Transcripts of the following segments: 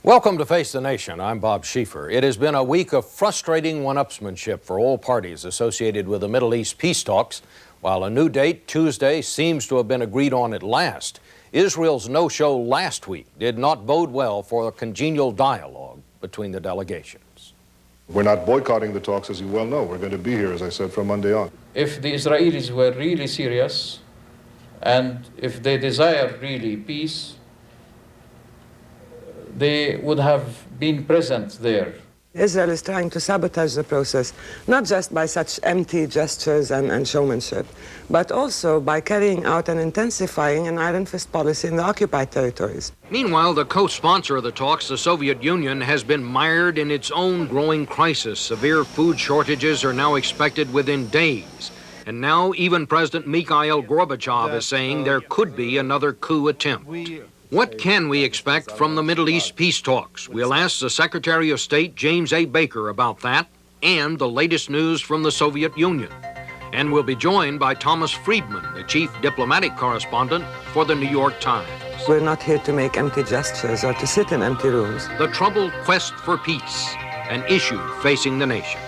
Welcome to Face the Nation. I'm Bob Schieffer. It has been a week of frustrating one-upsmanship for all parties associated with the Middle East peace talks. While a new date, Tuesday, seems to have been agreed on at last, Israel's no-show last week did not bode well for a congenial dialogue between the delegations. We're not boycotting the talks, as you well know. We're going to be here, as I said, from Monday on. If the Israelis were really serious and if they desire really peace, they would have been present there. Israel is trying to sabotage the process, not just by such empty gestures and showmanship, but also by carrying out and intensifying an iron fist policy in the occupied territories. Meanwhile, the co-sponsor of the talks, the Soviet Union, has been mired in its own growing crisis. Severe food shortages are now expected within days. And now even President Mikhail Gorbachev is saying there could be another coup attempt. What can we expect from the Middle East peace talks? We'll ask the Secretary of State, James A. Baker, about that and the latest news from the Soviet Union. And we'll be joined by Thomas Friedman, the chief diplomatic correspondent for the New York Times. We're not here to make empty gestures or to sit in empty rooms. The troubled quest for peace, an issue facing the nation.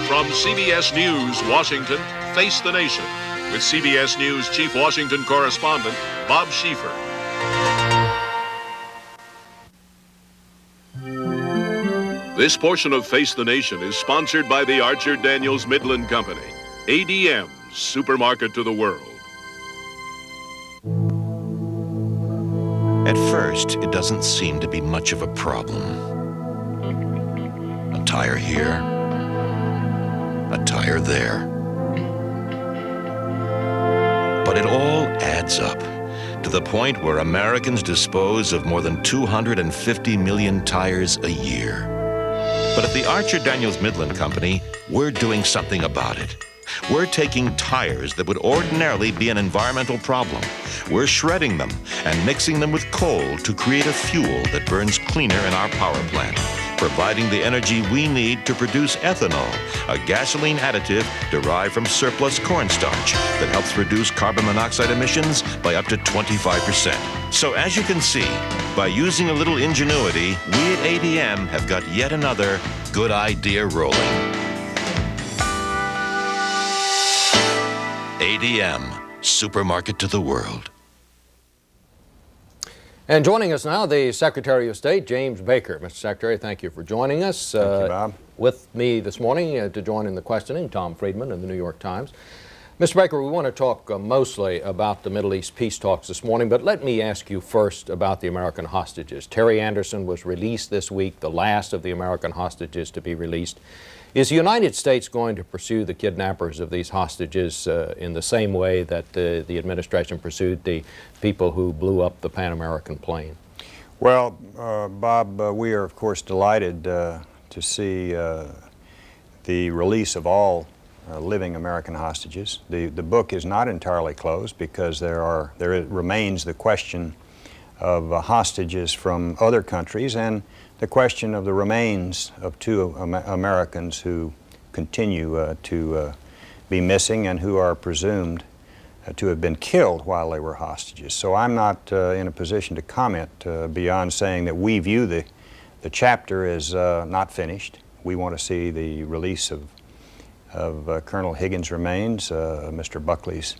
From CBS News, Washington, Face the Nation, with CBS News Chief Washington Correspondent Bob Schieffer. This portion of Face the Nation is sponsored by the Archer Daniels Midland Company, ADM's supermarket to the world. At first, it doesn't seem to be much of a problem. A tire here, a tire there. But it all adds up to the point where Americans dispose of more than 250 million tires a year. But at the Archer Daniels Midland Company, we're doing something about it. We're taking tires that would ordinarily be an environmental problem. We're shredding them and mixing them with coal to create a fuel that burns cleaner in our power plant, providing the energy we need to produce ethanol, a gasoline additive derived from surplus cornstarch that helps reduce carbon monoxide emissions by up to 25%. So as you can see, by using a little ingenuity, we at ADM have got yet another good idea rolling. ADM, supermarket to the world. And joining us now, the Secretary of State, James Baker. Mr. Secretary, thank you for joining us. Thank you, Bob. With me this morning to join in the questioning, Tom Friedman of the New York Times. Mr. Baker, we want to talk mostly about the Middle East peace talks this morning, but let me ask you first about the American hostages. Terry Anderson was released this week, the last of the American hostages to be released. Is the United States going to pursue the kidnappers of these hostages in the same way that the administration pursued the people who blew up the Pan American plane? Well, Bob, we are, of course, delighted to see the release of all living American hostages. The book is not entirely closed because there remains the question of hostages from other countries and the question of the remains of two Americans who continue to be missing and who are presumed to have been killed while they were hostages. So I'm not in a position to comment beyond saying that we view the chapter as not finished. We want to see the release of Colonel Higgins' remains, Mr. Buckley's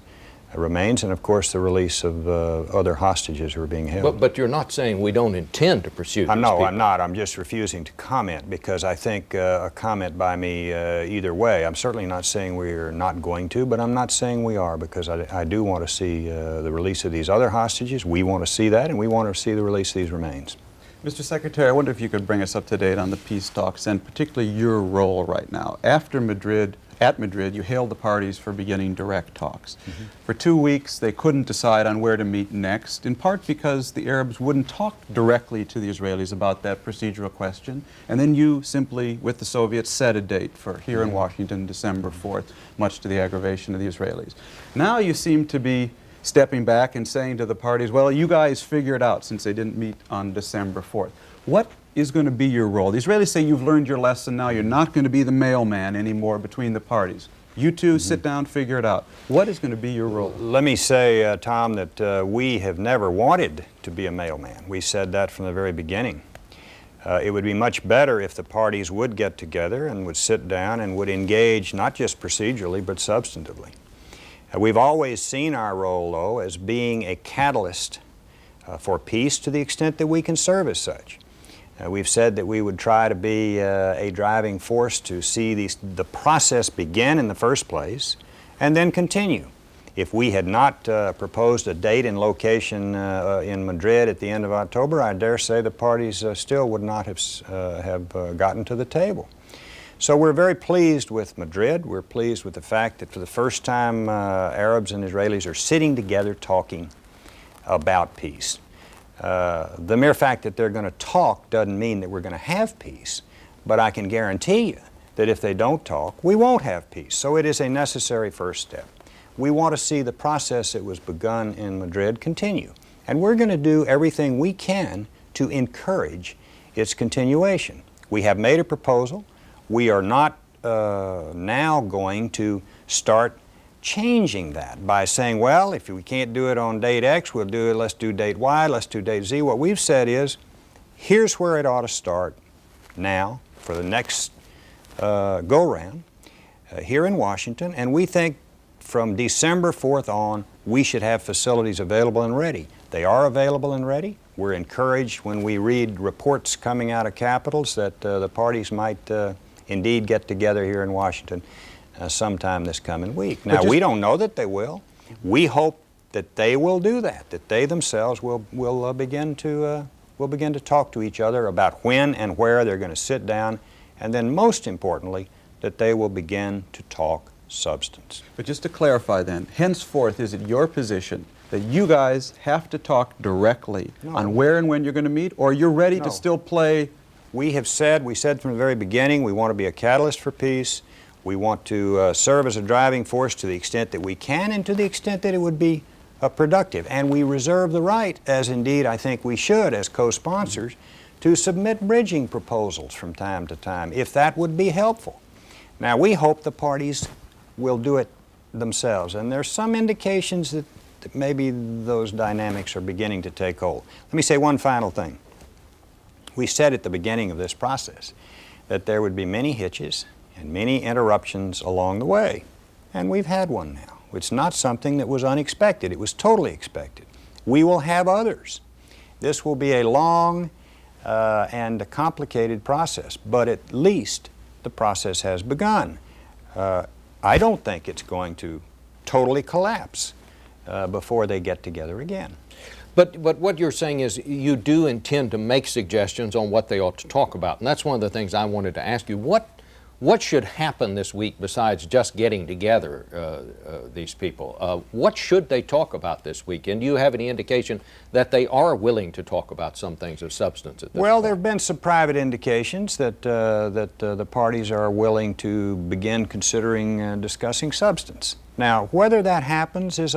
remains, and of course the release of other hostages who are being held. But you're not saying we don't intend to pursue these No, people. I'm not. I'm just refusing to comment because I think a comment by me either way. I'm certainly not saying we're not going to, but I'm not saying we are because I do want to see the release of these other hostages. We want to see that, and we want to see the release of these remains. Mr. Secretary, I wonder if you could bring us up to date on the peace talks and particularly your role right now. After Madrid, at Madrid, you hailed the parties for beginning direct talks. Mm-hmm. For 2 weeks, they couldn't decide on where to meet next, in part because the Arabs wouldn't talk directly to the Israelis about that procedural question. And then you simply, with the Soviets, set a date for here in Washington, December 4th, much to the aggravation of the Israelis. Now you seem to be stepping back and saying to the parties, well, you guys figure it out since they didn't meet on December 4th. What is going to be your role? The Israelis say you've learned your lesson now. You're not going to be the mailman anymore between the parties. You two sit down, figure it out. What is going to be your role? Let me say, Tom, that we have never wanted to be a mailman. We said that from the very beginning. It would be much better if the parties would get together and would sit down and would engage not just procedurally but substantively. We've always seen our role, though, as being a catalyst for peace to the extent that we can serve as such. We've said that we would try to be a driving force to see the process begin in the first place and then continue. If we had not proposed a date and location in Madrid at the end of October, I dare say the parties still would not have gotten to the table. So we're very pleased with Madrid. We're pleased with the fact that for the first time Arabs and Israelis are sitting together talking about peace. The mere fact that they're going to talk doesn't mean that we're going to have peace, but I can guarantee you that if they don't talk, we won't have peace. So it is a necessary first step. We want to see the process that was begun in Madrid continue, and we're going to do everything we can to encourage its continuation. We have made a proposal. We are not now going to start changing that by saying, well, if we can't do it on date X, we'll do it, let's do date Y, let's do date Z. What we've said is, here's where it ought to start now for the next go-round here in Washington, and we think from December 4th on, we should have facilities available and ready. They are available and ready. We're encouraged when we read reports coming out of capitals that the parties might indeed get together here in Washington sometime this coming week. Now, we don't know that they will. We hope that they will do that they themselves will begin to talk to each other about when and where they're going to sit down, and then most importantly, that they will begin to talk substance. But just to clarify then, henceforth, is it your position that you guys have to talk directly on where and when you're going to meet, or you're ready to still play? We said from the very beginning, we want to be a catalyst for peace. We want to serve as a driving force to the extent that we can and to the extent that it would be productive. And we reserve the right, as indeed I think we should as co-sponsors, to submit bridging proposals from time to time, if that would be helpful. Now, we hope the parties will do it themselves, and there's some indications that maybe those dynamics are beginning to take hold. Let me say one final thing. We said at the beginning of this process that there would be many hitches and many interruptions along the way, and we've had one now. It's not something that was unexpected. It was totally expected. We will have others. This will be a long and a complicated process, but at least the process has begun. I don't think it's going to totally collapse before they get together again. But what you're saying is you do intend to make suggestions on what they ought to talk about, and that's one of the things I wanted to ask you. What should happen this week besides just getting together, these people? What should they talk about this week? And do you have any indication that they are willing to talk about some things of substance at this point? There have been some private indications that the parties are willing to begin considering discussing substance. Now, whether that happens is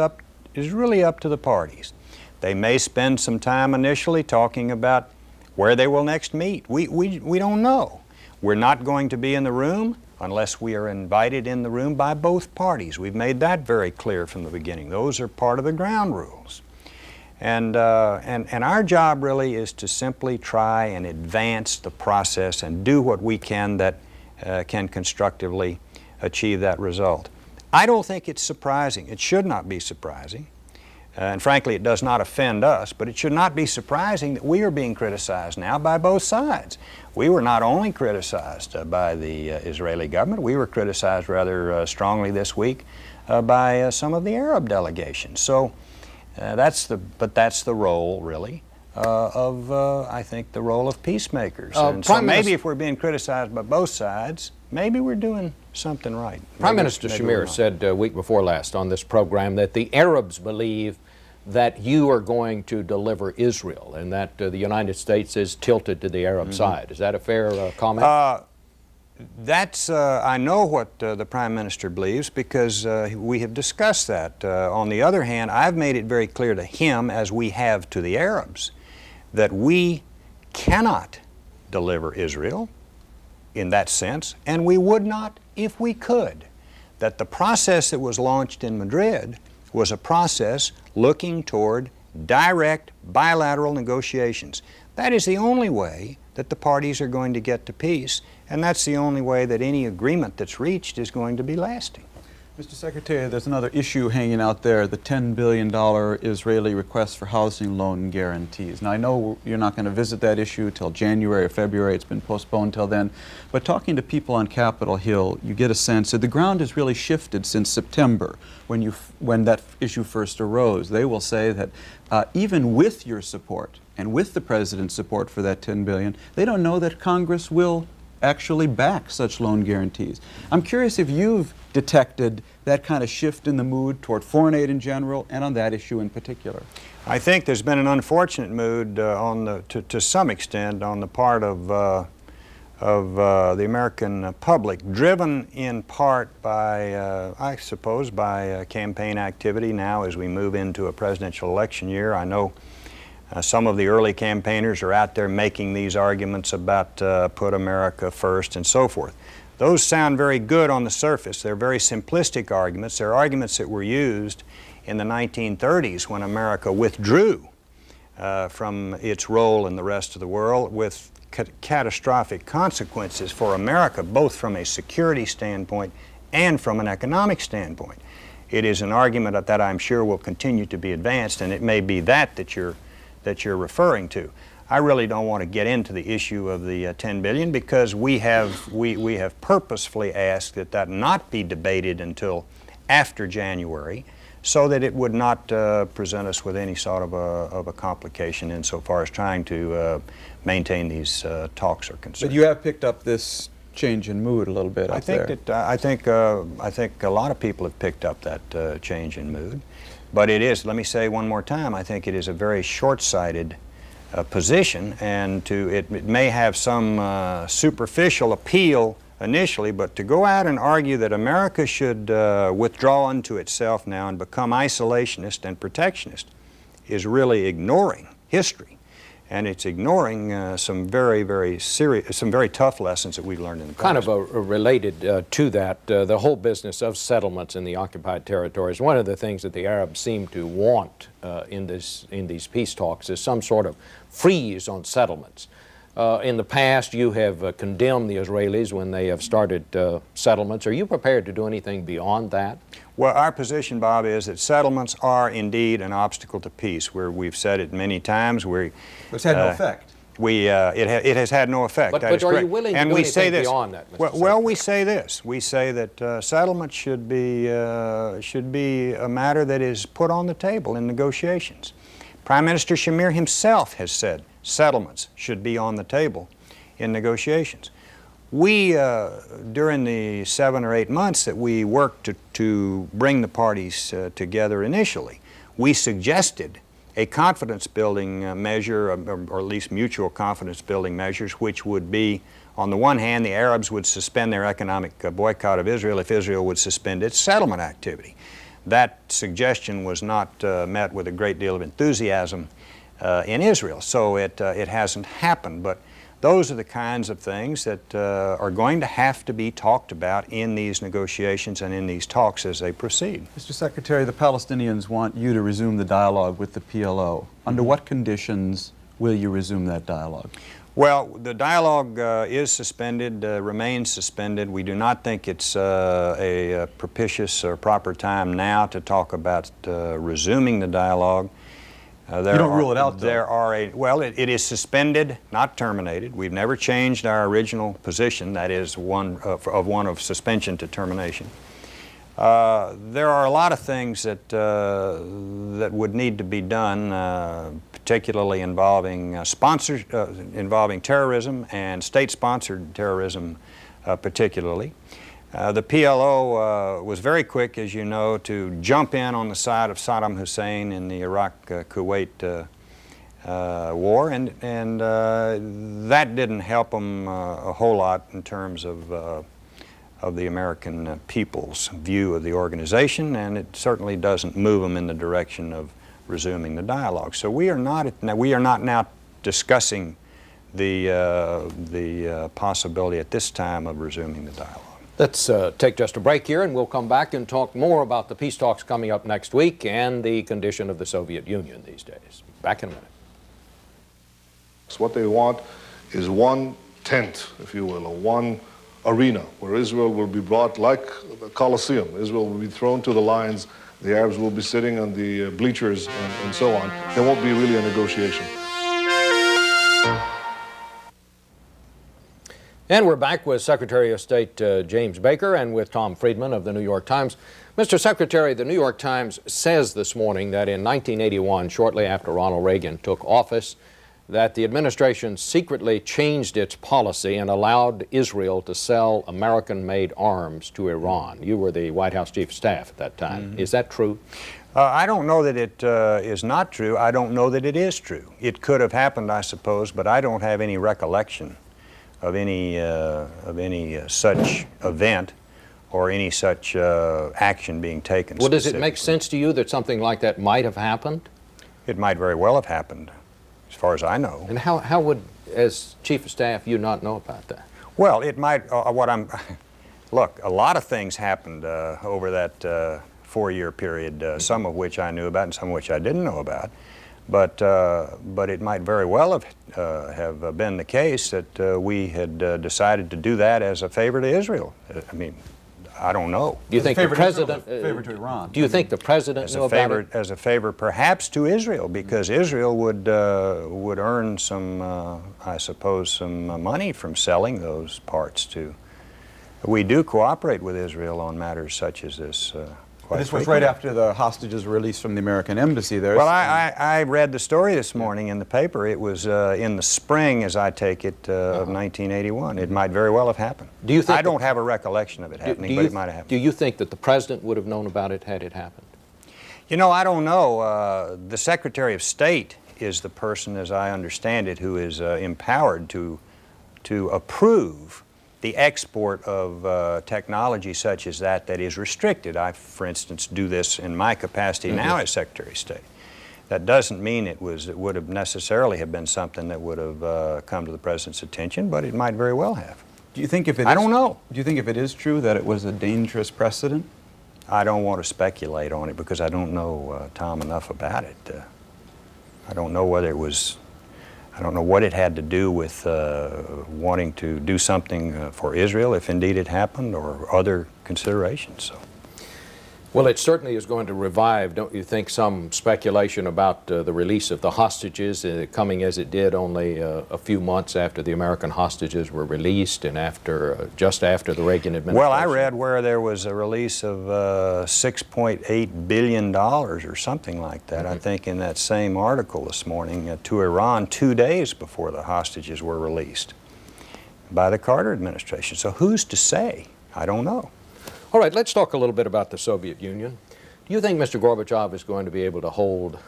really up to the parties. They may spend some time initially talking about where they will next meet. We don't know. We're not going to be in the room unless we are invited in the room by both parties. We've made that very clear from the beginning. Those are part of the ground rules. And our job really is to simply try and advance the process and do what we can that can constructively achieve that result. I don't think it's surprising. It should not be surprising. And frankly, it does not offend us, but it should not be surprising that we are being criticized now by both sides. We were not only criticized by the Israeli government, we were criticized rather strongly this week by some of the Arab delegations. So that's the role, really, of, I think, the role of peacemakers. And so maybe if we're being criticized by both sides, maybe we're doing something right. Prime Minister Shamir said week before last on this program that the Arabs believe that you are going to deliver Israel and that the United States is tilted to the Arab side. Is that a fair comment? I know what the Prime Minister believes because we have discussed that. On the other hand, I've made it very clear to him, as we have to the Arabs, that we cannot deliver Israel in that sense, and we would not if we could. that the process that was launched in Madrid was a process looking toward direct bilateral negotiations. That is the only way that the parties are going to get to peace, and that's the only way that any agreement that's reached is going to be lasting. Mr. Secretary, there's another issue hanging out there, the $10 billion Israeli request for housing loan guarantees. Now, I know you're not going to visit that issue till January or February. It's been postponed till then. But talking to people on Capitol Hill, you get a sense that the ground has really shifted since September when that issue first arose. They will say that even with your support and with the President's support for that $10 billion, they don't know that Congress will actually back such loan guarantees. I'm curious if you've detected that kind of shift in the mood toward foreign aid in general and on that issue in particular. I think there's been an unfortunate mood to some extent on the part of the American public, driven in part by, I suppose, by campaign activity now as we move into a presidential election year. I know some of the early campaigners are out there making these arguments about put America first and so forth. Those sound very good on the surface. They're very simplistic arguments. They're arguments that were used in the 1930s when America withdrew from its role in the rest of the world with catastrophic consequences for America, both from a security standpoint and from an economic standpoint. It is an argument that I'm sure will continue to be advanced, and it may be that you're referring to. I really don't want to get into the issue of the $10 billion because we have purposefully asked that not be debated until after January so that it would not present us with any sort of a complication insofar as trying to maintain these talks are concerned. But you have picked up this change in mood a little bit I think a lot of people have picked up that change in mood. But it is, let me say one more time, I think it is a very short-sighted position, and it may have some superficial appeal initially, but to go out and argue that America should withdraw unto itself now and become isolationist and protectionist is really ignoring history. And it's ignoring some very tough lessons that we've learned in the past. Kind of related to that, the whole business of settlements in the occupied territories. One of the things that the Arabs seem to want in these peace talks is some sort of freeze on settlements. In the past, you have condemned the Israelis when they have started settlements. Are you prepared to do anything beyond that? Well, our position, Bob, is that settlements are indeed an obstacle to peace. We've said it many times. It's had no effect. It has had no effect. But are you willing to do anything beyond that, Mr. Secretary? Well, we say this. We say that settlement should be a matter that is put on the table in negotiations. Prime Minister Shamir himself has said settlements should be on the table in negotiations. We, during the 7 or 8 months that we worked to bring the parties together initially, we suggested a confidence-building measure, or at least mutual confidence-building measures, which would be, on the one hand, the Arabs would suspend their economic boycott of Israel if Israel would suspend its settlement activity. That suggestion was not met with a great deal of enthusiasm in Israel, so it hasn't happened. But those are the kinds of things that are going to have to be talked about in these negotiations and in these talks as they proceed. Mr. Secretary, the Palestinians want you to resume the dialogue with the PLO. Under what conditions will you resume that dialogue? Well, the dialogue is suspended, remains suspended. We do not think it's a propitious or proper time now to talk about resuming the dialogue. You don't rule it out, though. Well, it is suspended, not terminated. We've never changed our original position, that is one of suspension to termination. There are a lot of things that would need to be done, particularly involving involving terrorism and state-sponsored terrorism, particularly. The PLO was very quick, as you know, to jump in on the side of Saddam Hussein in the Iraq-Kuwait war, and that didn't help them a whole lot in terms of the American people's view of the organization, and it certainly doesn't move them in the direction of resuming the dialogue. So we are not now discussing the possibility at this time of resuming the dialogue. Let's take just a break here, and we'll come back and talk more about the peace talks coming up next week and the condition of the Soviet Union these days. Back in a minute. So what they want is one tent, if you will, or one arena where Israel will be brought like the Colosseum. Israel will be thrown to the lions. The Arabs will be sitting on the bleachers and so on. There won't be really a negotiation. And we're back with Secretary of State James Baker and with Tom Friedman of the New York Times. Mr. Secretary, the New York Times says this morning that in 1981, shortly after Ronald Reagan took office, that the administration secretly changed its policy and allowed Israel to sell American-made arms to Iran. You were the White House Chief of Staff at that time. Mm-hmm. Is that true? I don't know that it is not true. I don't know that it is true. It could have happened, I suppose, but I don't have any recollection of any such event or any such action being taken. Well, does it make sense to you that something like that might have happened? It might very well have happened, as far as I know. And how would, as Chief of Staff, you not know about that? Well, it might, look, a lot of things happened over that 4-year period, some of which I knew about and some of which I didn't know about. But it might very well have been the case that we had decided to do that as a favor to Israel. I mean, I don't know. Do you think the president? Favor to Iran. Do you think the president knew about it? As a favor, perhaps, to Israel, because Israel would earn some, I suppose, some money from selling those parts to. We do cooperate with Israel on matters such as this. This was right after the hostages were released from the American embassy there. Well, I read the story this morning in the paper. It was in the spring, as I take it, of 1981. It might very well have happened. Do you think I don't have a recollection of it happening, but it might have happened. Do you think that the president would have known about it had it happened? You know, I don't know. The Secretary of State is the person, as I understand it, who is empowered to approve the export of technology such as that is restricted. I, for instance, do this in my capacity now as Secretary of State. That doesn't mean it would have necessarily have been something that would have come to the President's attention, but it might very well have. Do you think if it I don't know. Do you think if it is true that it was a dangerous precedent? I don't want to speculate on it because I don't know, Tom, enough about it. I don't know whether it was. I don't know what it had to do with wanting to do something for Israel, if indeed it happened, or other considerations. So. Well, it certainly is going to revive, don't you think, some speculation about the release of the hostages coming as it did only a few months after the American hostages were released and just after the Reagan administration? Well, I read where there was a release of $6.8 billion or something like that, I think, in that same article this morning to Iran 2 days before the hostages were released by the Carter administration. So who's to say? I don't know. All right, let's talk a little bit about the Soviet Union. Do you think Mr. Gorbachev is going to be able to hold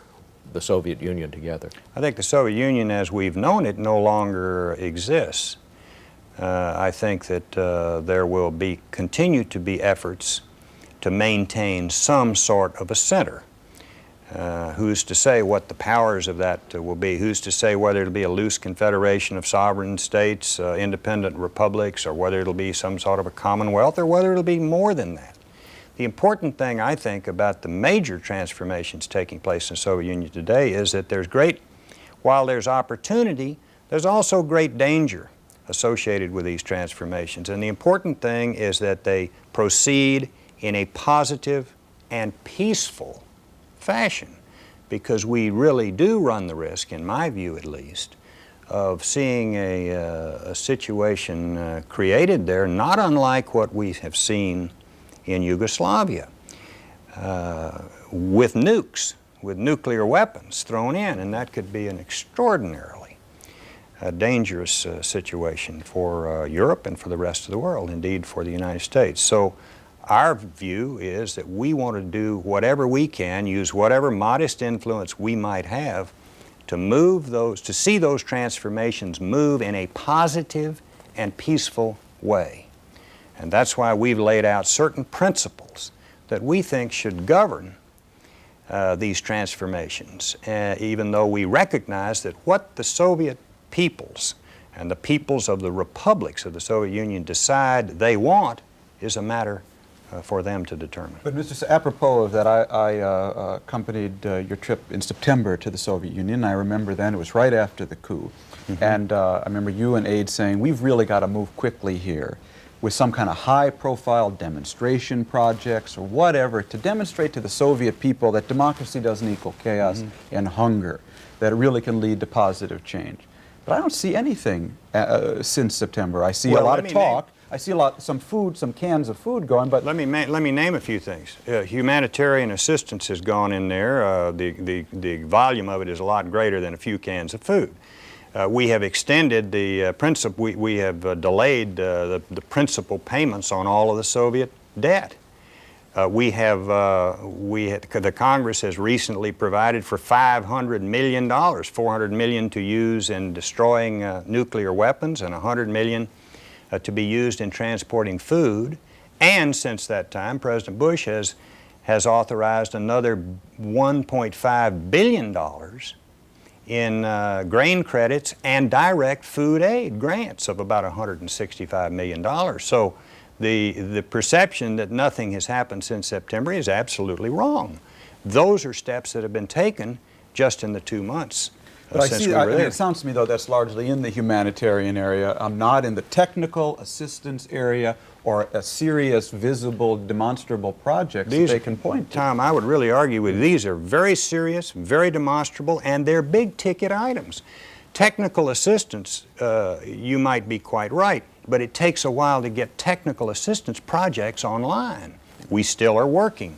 the Soviet Union together? I think the Soviet Union, as we've known it, no longer exists. I think that there will continue to be efforts to maintain some sort of a center. Who's to say what the powers of that will be? Who's to say whether it'll be a loose confederation of sovereign states, independent republics, or whether it'll be some sort of a commonwealth, or whether it'll be more than that? The important thing, I think, about the major transformations taking place in the Soviet Union today is that while there's opportunity, there's also great danger associated with these transformations. And the important thing is that they proceed in a positive and peaceful fashion, because we really do run the risk, in my view at least, of seeing a situation created there not unlike what we have seen in Yugoslavia, with nukes, with nuclear weapons thrown in, and that could be an extraordinarily dangerous situation for Europe and for the rest of the world, indeed for the United States. So our view is that we want to do whatever we can, use whatever modest influence we might have to see those transformations move in a positive and peaceful way. And that's why we've laid out certain principles that we think should govern these transformations, even though we recognize that what the Soviet peoples and the peoples of the republics of the Soviet Union decide they want is a matter for them to determine. But Mr. Apropos of that, I accompanied your trip in September to the Soviet Union. I remember then, it was right after the coup. And I remember you and aides saying, we've really got to move quickly here with some kind of high-profile demonstration projects or whatever to demonstrate to the Soviet people that democracy doesn't equal chaos and hunger, that it really can lead to positive change. But I don't see anything since September. I see a lot of talk. I see some food, some cans of food going, but... Let me name a few things. Humanitarian assistance has gone in there. The volume of it is a lot greater than a few cans of food. We have extended the principal, we have delayed the principal payments on all of the Soviet debt. The Congress has recently provided for $500 million, $400 million to use in destroying nuclear weapons and $100 million to be used in transporting food. And since that time, President Bush has authorized another $1.5 billion in grain credits and direct food aid grants of about $165 million. So the perception that nothing has happened since September is absolutely wrong. Those are steps that have been taken just in the 2 months since we were there. It sounds to me, though, that's largely in the humanitarian area, not in the technical assistance area or a serious, visible, demonstrable projects that they can point to. Tom, I would really argue with you. These are very serious, very demonstrable, and they're big-ticket items. Technical assistance, you might be quite right, but it takes a while to get technical assistance projects online. We still are working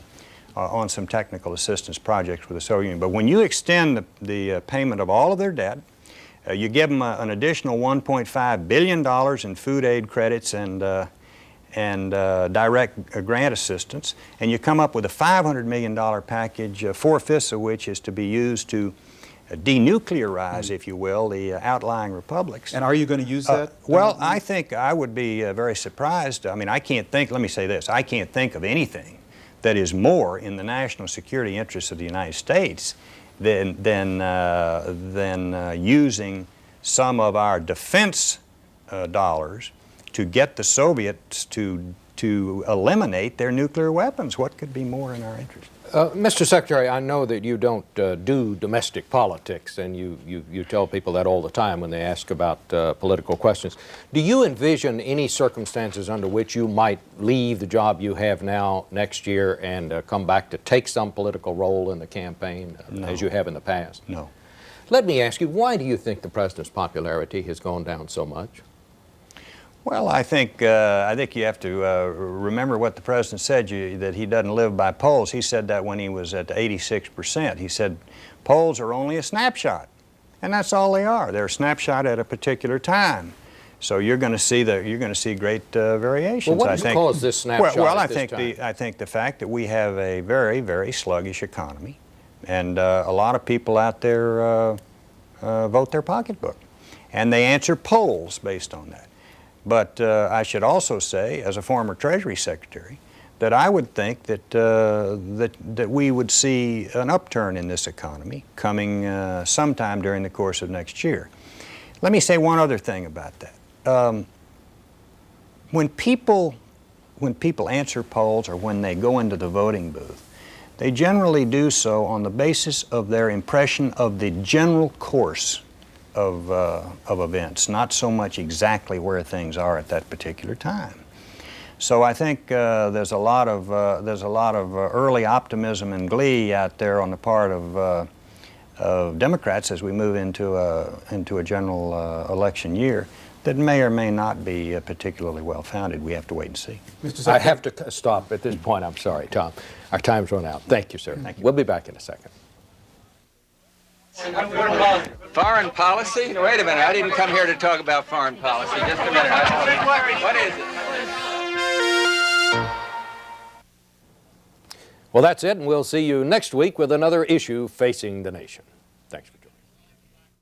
on some technical assistance projects with the Soviet Union. But when you extend the payment of all of their debt, you give them an additional $1.5 billion in food aid credits and direct grant assistance, and you come up with a $500 million package, 4/5 of which is to be used to denuclearize, if you will, the outlying republics. And are you going to use that? Well, I think I would be very surprised. I mean, I can't think, let me say this, I can't think of anything that is more in the national security interests of the United States than using some of our defense dollars to get the Soviets to eliminate their nuclear weapons. What could be more in our interest? Mr. Secretary, I know that you don't do domestic politics, and you tell people that all the time when they ask about political questions. Do you envision any circumstances under which you might leave the job you have now next year and come back to take some political role in the campaign as you have in the past? No. Let me ask you, why do you think the president's popularity has gone down so much? Well, I think you have to remember what the president said, that he doesn't live by polls. He said that when he was at 86%. He said polls are only a snapshot, and that's all they are. They're a snapshot at a particular time. So you're going to see great variations. Well, what do you cause this snapshot? Well, I think the fact that we have a very, very sluggish economy, and a lot of people out there vote their pocketbook, and they answer polls based on that. But I should also say, as a former Treasury Secretary, that I would think that that we would see an upturn in this economy coming sometime during the course of next year. Let me say one other thing about that. When people answer polls or when they go into the voting booth, they generally do so on the basis of their impression of the general course of events, not so much exactly where things are at that particular time. So I think there's a lot of early optimism and glee out there on the part of Democrats as we move into a general election year that may or may not be particularly well founded. We have to wait and see. I have to stop at this point. I'm sorry, Tom. Our time's run out. Thank you, sir. Thank you. We'll be back in a second. Foreign policy? No, wait a minute. I didn't come here to talk about foreign policy. Just a minute. What is it? Well, that's it, and we'll see you next week with another issue facing the nation. Thanks.